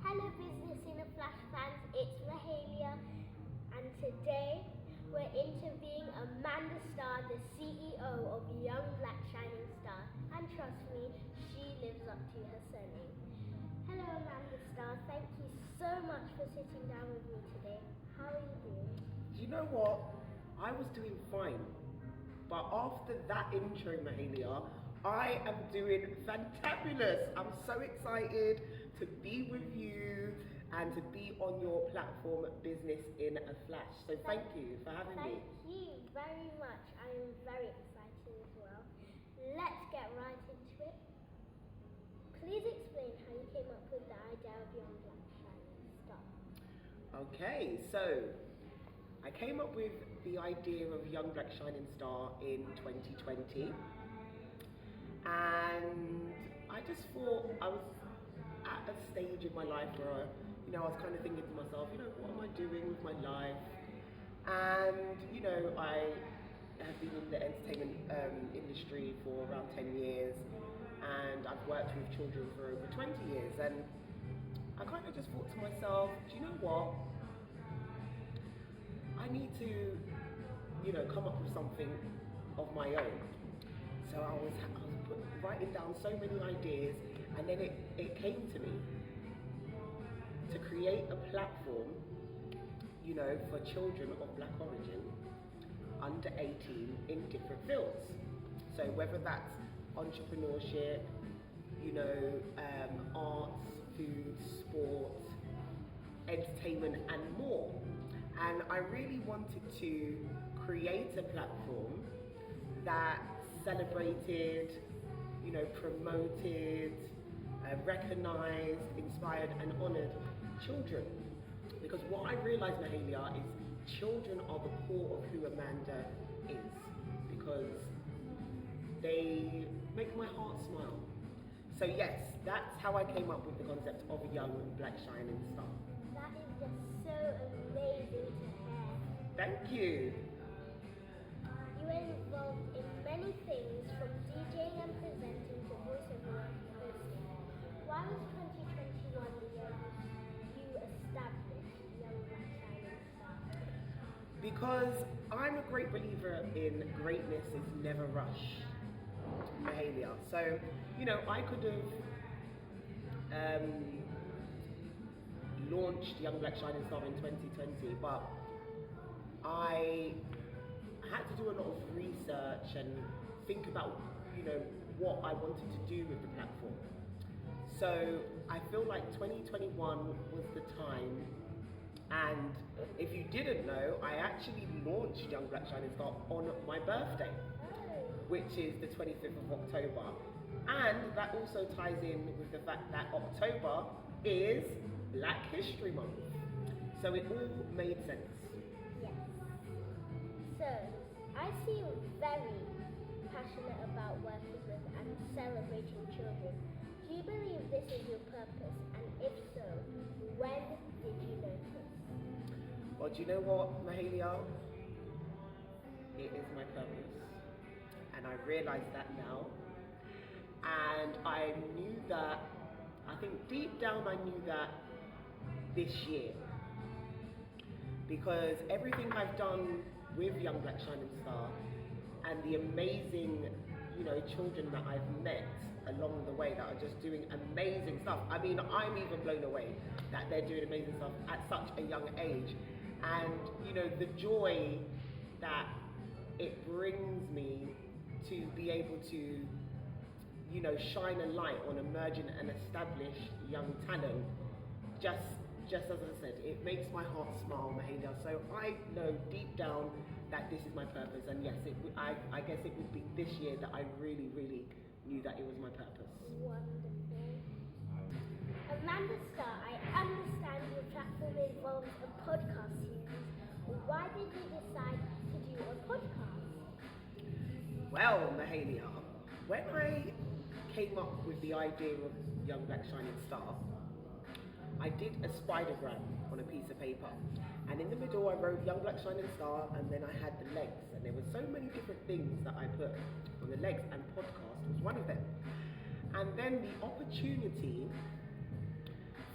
Hello Business in a Flash fans, it's Mahalia, and today we're interviewing Amanda Starr, the CEO of Young Black Shining Star, and trust me, she lives up to her surname. Hello Amanda Starr, thank you so much for sitting down with me today. How are you doing? Do you know what? I was doing fine, but after that intro, Mahalia, I am doing fantabulous. I'm so excited to be with you and to be on your platform, Business in a Flash. So thank you for having me. Thank you very much. I am very excited as well. Let's get right into it. Please explain how you came up with the idea of Young Black Shining Star. Okay, so I came up with the idea of Young Black Shining Star in 2020. And I just thought I was at a stage in my life where I was kind of thinking to myself, what am I doing with my life? And, I have been in the entertainment industry for around 10 years, and I've worked with children for over 20 years. And I kind of just thought to myself, do you know what? I need to, come up with something of my own. So I was writing down so many ideas, and then it came to me to create a platform, for children of black origin, under 18, in different fields. So whether that's entrepreneurship, arts, food, sport, entertainment, and more. And I really wanted to create a platform that celebrated, promoted, recognized, inspired and honored children. Because what I realized, Mahalia, is children are the core of who Amanda is. Because they make my heart smile. So yes, that's how I came up with the concept of a Young Black Shining Star. That is just so amazing to hear. Thank you. You were involved in many things, from DJing and presenting to voiceover and hosting. Why was 2021 the year you established Young Black Shining Star? Because I'm a great believer in greatness is never rushed, Mahalia. So, I could have launched Young Black Shining Star in 2020, but I had to do a lot of research and think about, what I wanted to do with the platform. So I feel like 2021 was the time, and if you didn't know, I actually launched Young Black Shining Star on my birthday, which is the 25th of October. And that also ties in with the fact that October is Black History Month. So it all made sense. Yes. So, I see you're very passionate about working with and celebrating children. Do you believe this is your purpose? And if so, when did you notice? Well, do you know what, Mahalia? It is my purpose. And I realize that now. And I knew that, I think deep down I knew that this year. Because everything I've done with Young Black Shining Star and the amazing, children that I've met along the way that are just doing amazing stuff. I mean, I'm even blown away that they're doing amazing stuff at such a young age. And, the joy that it brings me to be able to, shine a light on emerging and established young talent, just as I said, it makes my heart smile, Mahalia. So I know deep down that this is my purpose, and yes, I guess it would be this year that I really, really knew that it was my purpose. Wonderful. Amanda Starr, I understand your platform involves a podcast series. Why did you decide to do a podcast? Well, Mahalia, when I came up with the idea of Young Black Shining Star, I did a spidergram on a piece of paper, and in the middle I wrote Young Black Shining Star, and then I had the legs, and there were so many different things that I put on the legs, and podcast was one of them. And then the opportunity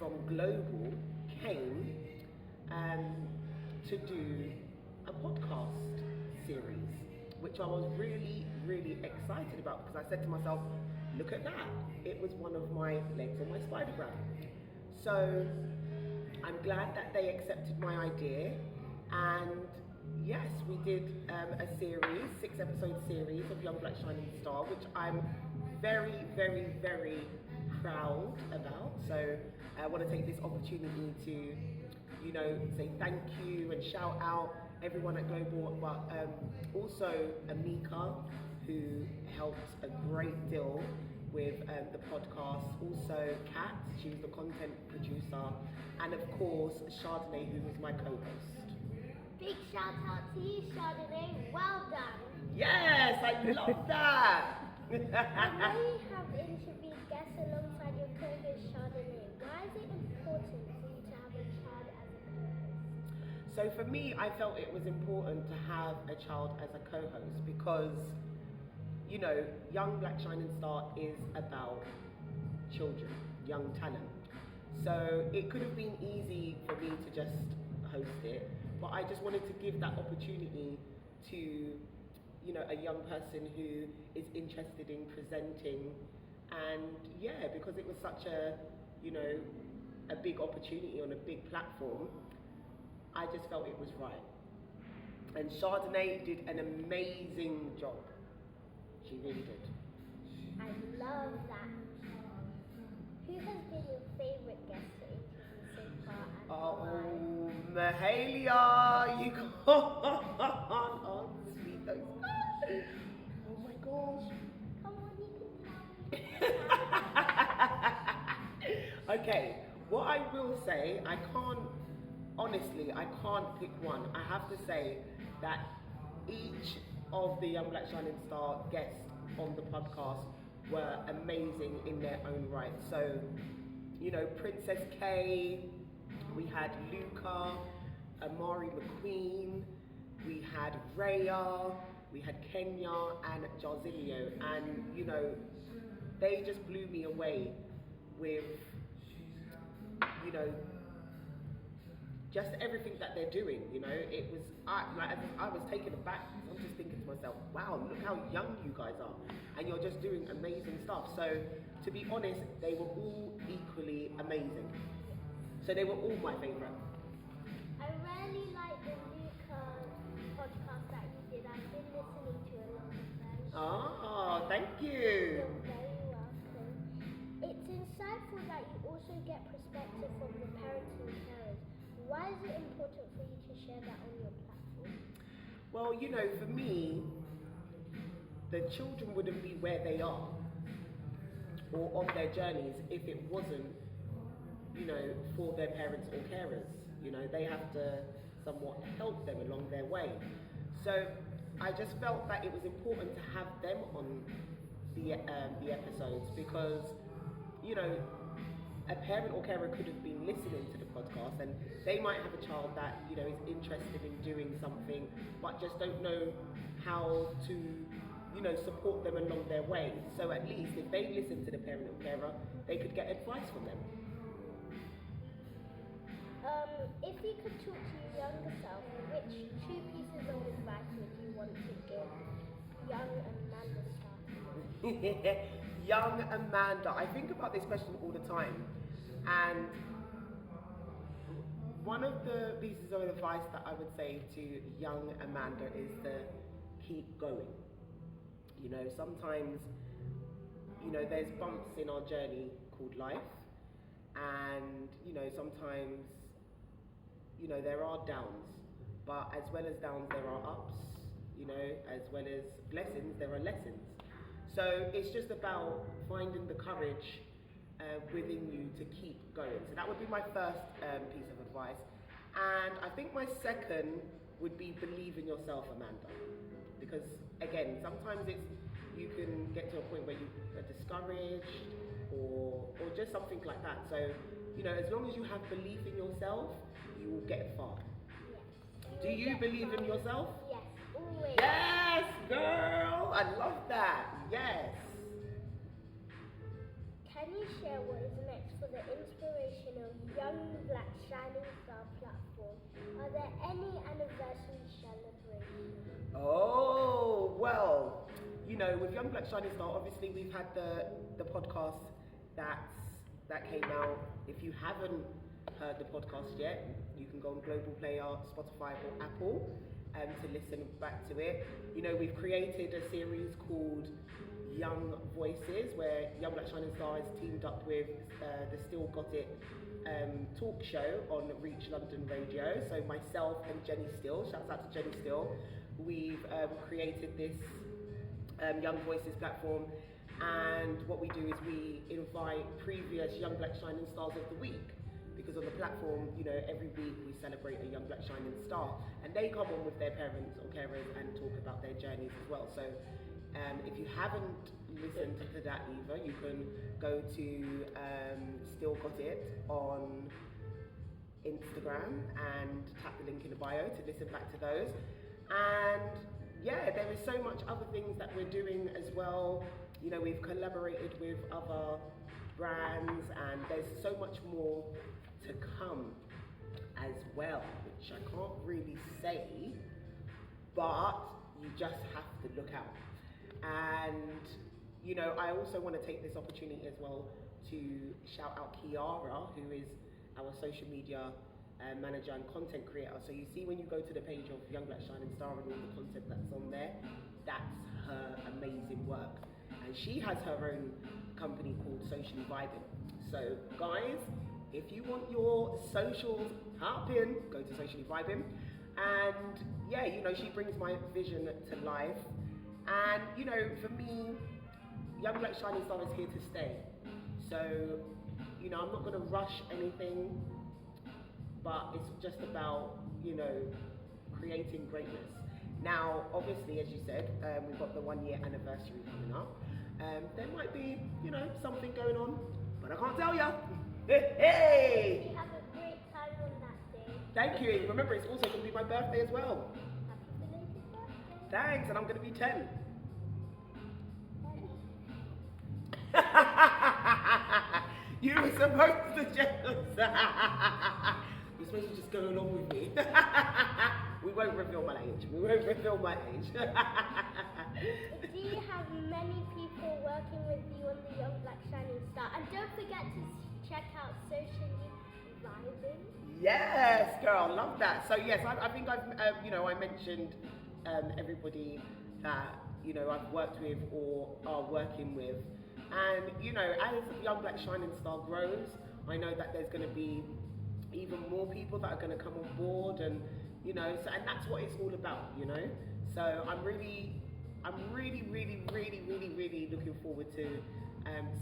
from Global came to do a podcast series, which I was really, really excited about because I said to myself, look at that. It was one of my legs on my Spidergram. So I'm glad that they accepted my idea, and yes, we did a series, 6-episode series of Young Black Shining Star, which I'm very, very, very proud about. So I want to take this opportunity to, you know, say thank you and shout out everyone at Global, but also Amika, who helped a great deal with the podcast. Also Kat, she was the content producer, and of course Chardonnay, who was my co-host. Big shout out to you, Chardonnay. Well done. Yes, I love that. I know you have interviewed guests alongside your co-host Chardonnay. Why is it important for you to have a child as a co-host? So for me, I felt it was important to have a child as a co-host because, you know, Young Black Shining Star is about children, young talent. So it could have been easy for me to just host it, but I just wanted to give that opportunity to, you know, a young person who is interested in presenting. And yeah, because it was such a, you know, a big opportunity on a big platform, I just felt it was right. And Chardonnay did an amazing job. She really did. I love that. Who has been your favourite guest to interview so far and why? Oh, Mahalia, you can't ask me those. Oh my gosh. Come on, you can tell me. Okay, what I will say, honestly, I can't pick one. I have to say that each of the Young Black Shining Star guests on the podcast were amazing in their own right. So, you know, Princess K, we had Luca, Amari McQueen, we had Raya, we had Kenya and Jarzilio, and you know, they just blew me away with, you know, just everything that they're doing. You know, it was, I was taken aback. I'm just thinking to myself, wow, look how young you guys are, and you're just doing amazing stuff. So to be honest, they were all equally amazing. So they were all my favourite. I really like the Luca podcast that you did. I've been listening to a lot of them. Oh, thank you. You're very welcome. It's insightful that you also get perspective from the parents and carers. Why is it important for you to share that on your platform? Well, you know, for me, the children wouldn't be where they are or on their journeys if it wasn't, you know, for their parents or carers. You know, they have to somewhat help them along their way. So I just felt that it was important to have them on the episodes because, you know, a parent or carer could have been listening to the podcast and they might have a child that, you know, is interested in doing something but just don't know how to, you know, support them along their way. So at least if they listen to the parent or carer, they could get advice from them. If you could talk to your younger self, which 2 pieces of advice would you want to give young Amanda Star? Young Amanda, I think about this question all the time, and one of the pieces of advice that I would say to young Amanda is to keep going. You know, sometimes, you know, there's bumps in our journey called life, and, you know, sometimes, you know, there are downs, but as well as downs, there are ups, you know, as well as blessings, there are lessons. So it's just about finding the courage within you to keep going. So that would be my first piece of advice. And I think my second would be believe in yourself, Amanda. Because again, sometimes you can get to a point where you are discouraged or just something like that. So, you know, as long as you have belief in yourself, you will get far. Yes. Do you believe in yourself? Yes, always. Yes, girl! I love that. Yes. Can you share what is next for the Inspirational Young Black Shining Star platform, are there any anniversary celebrations? Oh, well, you know, with Young Black Shining Star, obviously we've had the podcast that came out. If you haven't heard the podcast yet, you can go on Global Player, Spotify or Apple to listen back to it. You know, we've created a series called Young Voices, where Young Black Shining Star is teamed up with the Still Got It talk show on Reach London Radio. So myself and Jenny Still, shouts out to Jenny Still, we've created this Young Voices platform, and what we do is we invite previous Young Black Shining Stars of the week, because on the platform, you know, every week we celebrate a Young Black Shining Star, and they come on with their parents or carers and talk about their journeys as well. So if you haven't listened to that either, you can go to Still Got It on Instagram and tap the link in the bio to listen back to those. And yeah, there is so much other things that we're doing as well. You know, we've collaborated with other brands, and there's so much more to come as well, which I can't really say, but you just have to look out. And you know, I also want to take this opportunity as well to shout out Kiara, who is our social media manager and content creator. So you see when you go to the page of Young Black Shining Star and all the content that's on there, that's her amazing work. And she has her own company called Socially Vibing. So guys, if you want your socials popping, go to Socially Vibing. And yeah, you know, she brings my vision to life. And you know, for me, Young Black Shining Star is here to stay. So, you know, I'm not going to rush anything, but it's just about, you know, creating greatness. Now, obviously, as you said, we've got the 1 year anniversary coming up. There might be, you know, something going on, but I can't tell you. Hey! You have a great time on that day. Thank you. Remember, it's also going to be my birthday as well. Happy belated birthday. Thanks, and I'm going to be 10. You were supposed to just... You're supposed to just go along with me. We won't reveal my age. We won't reveal my age. Do you have many people working with you on the Young Black Shining Star? And don't forget to check out Socially Vibing. Yes, girl, love that. So yes, I think I've, you know, I mentioned everybody that, you know, I've worked with or are working with. And, you know, as Young Black Shining Star grows, I know that there's going to be even more people that are going to come on board, and, you know, so, and that's what it's all about, you know. So I'm really looking forward to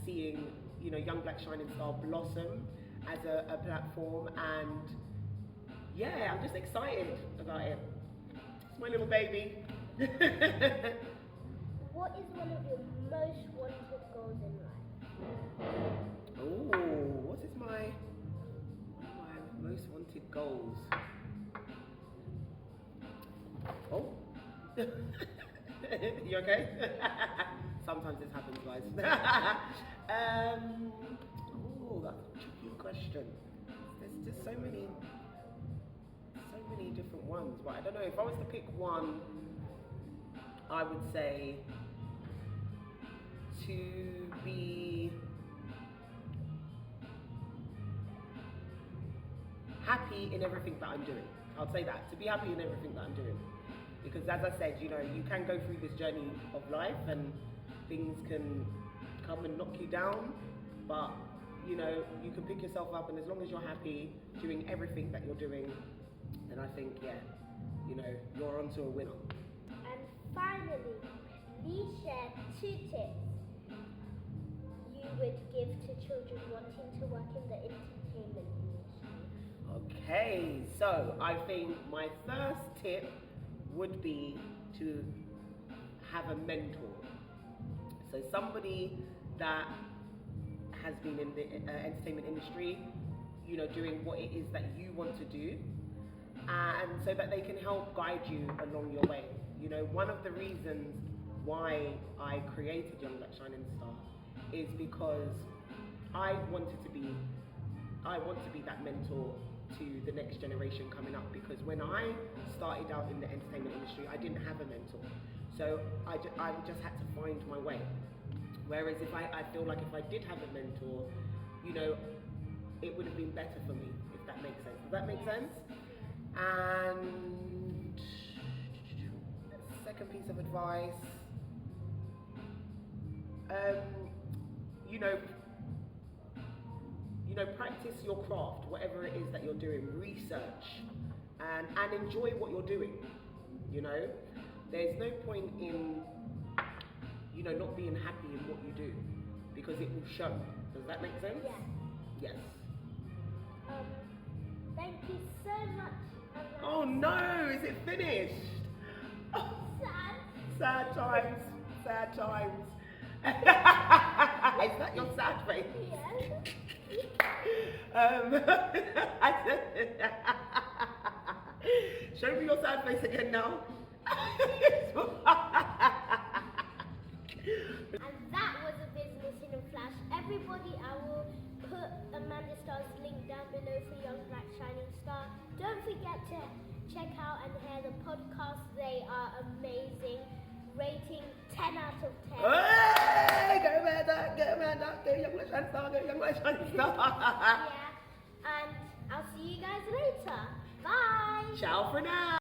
seeing, you know, Young Black Shining Star blossom as a platform, and yeah, I'm just excited about it. It's my little baby. What is one of your most wanted goals in life? Oh, what is my most wanted goals? Oh, you okay? Sometimes this happens, guys. Oh, that's a tricky question. There's just so many different ones. But I don't know, if I was to pick one, I would say to be happy in everything that I'm doing. I'll say that, to be happy in everything that I'm doing. Because as I said, you know, you can go through this journey of life and things can come and knock you down, but you know, you can pick yourself up, and as long as you're happy doing everything that you're doing, then I think, yeah, you know, you're onto a winner. And finally, please share 2 tips you would give to children wanting to work in the entertainment industry. Okay, so I think my first tip would be to have a mentor. So somebody that has been in the entertainment industry, you know, doing what it is that you want to do, and so that they can help guide you along your way. You know, one of the reasons why I created Young Black Shining Star is because I wanted to be I want to be that mentor to the next generation coming up, because when I started out in the entertainment industry, I didn't have a mentor. So I just had to find my way. Whereas if I feel like if I did have a mentor, you know, it would have been better for me, if that makes sense. Does that make sense? And second piece of advice, practice your craft, whatever it is that you're doing, research, and enjoy what you're doing. You know, there's no point in, you know, not being happy in what you do, because it will show. Does that make sense? Yeah. Yes. Thank you so much. Oh no, is it finished? Oh, Sad. sad times, sad times. Is that your sad face? Yes. Show me your sad face again now. And that was a Business in a Flash. Everybody, I will put Amanda Starr's link down below for Young Black Shining Star. Don't forget to check out and hear the podcasts. They are amazing. Rating 10 out of 10. Hey, go Amanda, go Young Black Shining Star, go Young Black Shining Star. Yeah, and I'll see you guys later. Bye. Ciao for now.